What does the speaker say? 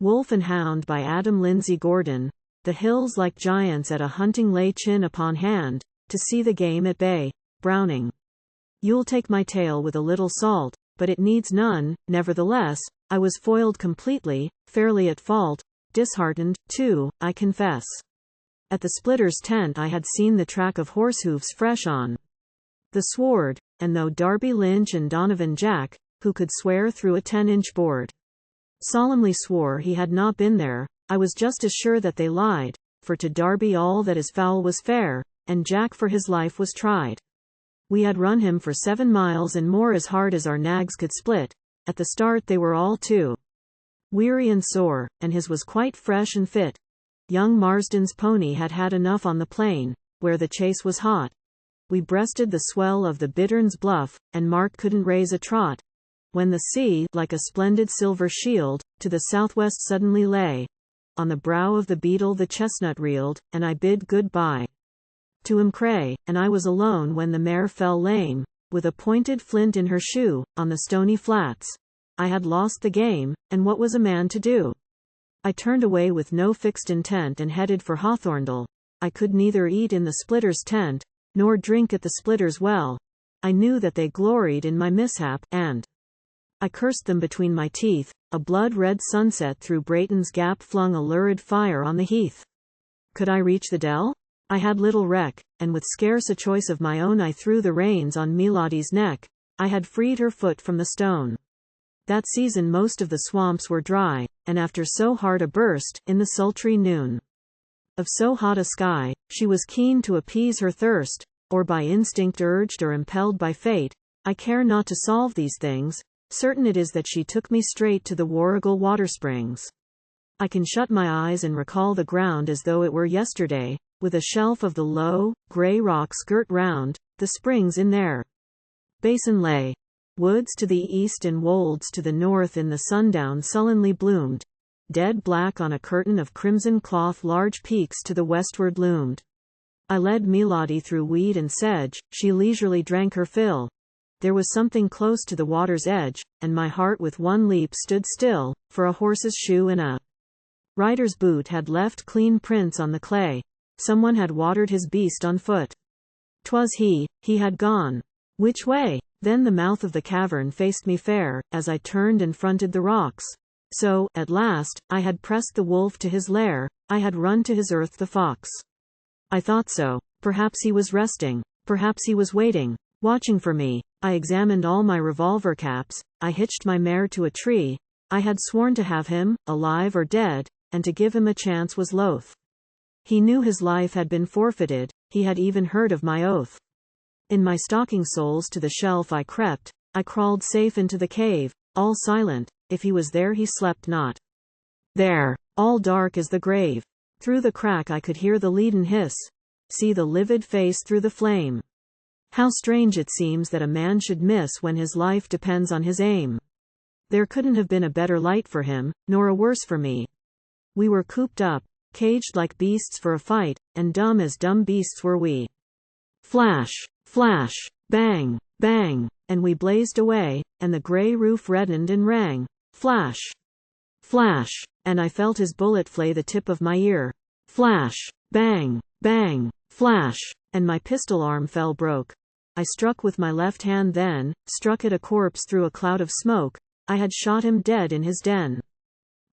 Wolf and Hound by Adam Lindsay Gordon. The hills like giants at a hunting lay chin upon hand, to see the game at bay. Browning. You'll take my tale with a little salt, but it needs none. Nevertheless, I was foiled completely, fairly at fault, disheartened, too, I confess. At the splitter's tent I had seen the track of horse-hoofs fresh on the sward, and though Darby, Lynch and Donovan Jack, who could swear through a 10-inch board, solemnly swore he had not been there, I was just as sure that they lied, for to Darby all that is foul was fair, and Jack for his life was tried. We had run him for 7 miles and more as hard as our nags could split. At the start they were all too weary and sore, and his was quite fresh and fit. Young Marsden's pony had had enough on the plain, where the chase was hot. We breasted the swell of the Bittern's Bluff, and Mark couldn't raise a trot, when the sea, like a splendid silver shield, to the southwest suddenly lay. On the brow of the beetle the chestnut reeled, and I bid good-bye to him cray, and I was alone when the mare fell lame, with a pointed flint in her shoe, on the stony flats. I had lost the game, and what was a man to do? I turned away with no fixed intent and headed for Hawthorndale. I could neither eat in the splitter's tent, nor drink at the splitter's well. I knew that they gloried in my mishap, and I cursed them between my teeth. A blood-red sunset through Brayton's Gap flung a lurid fire on the heath. Could I reach the dell? I had little reck, and with scarce a choice of my own I threw the reins on Melody's neck. I had freed her foot from the stone. That season most of the swamps were dry, and after so hard a burst, in the sultry noon of so hot a sky, she was keen to appease her thirst, or by instinct urged or impelled by fate. I care not to solve these things. Certain it is that she took me straight to the Warrigal water springs. I can shut my eyes and recall the ground as though it were yesterday, with a shelf of the low, grey rocks girt round, the springs in their basin lay. Woods to the east and wolds to the north in the sundown sullenly bloomed. Dead black on a curtain of crimson cloth large peaks to the westward loomed. I led Melody through weed and sedge, she leisurely drank her fill. There was something close to the water's edge, and my heart with one leap stood still, for a horse's shoe and a rider's boot had left clean prints on the clay. Someone had watered his beast on foot. 'Twas he had gone. Which way? Then the mouth of the cavern faced me fair, as I turned and fronted the rocks. So, at last, I had pressed the wolf to his lair, I had run to his earth the fox. I thought so. Perhaps he was resting. Perhaps he was waiting, watching for me. I examined all my revolver caps, I hitched my mare to a tree. I had sworn to have him, alive or dead, and to give him a chance was loath. He knew his life had been forfeited, he had even heard of my oath. In my stocking soles to the shelf I crept, I crawled safe into the cave, all silent. If he was there he slept not. There, all dark as the grave. Through the crack I could hear the leaden hiss, see the livid face through the flame. How strange it seems that a man should miss when his life depends on his aim. There couldn't have been a better light for him, nor a worse for me. We were cooped up, caged like beasts for a fight, and dumb as dumb beasts were we. Flash, flash, bang, bang, and we blazed away, and the grey roof reddened and rang. Flash, flash, and I felt his bullet flay the tip of my ear. Flash, bang, bang, flash, and my pistol arm fell broke. I struck with my left hand then, struck at a corpse through a cloud of smoke. I had shot him dead in his den.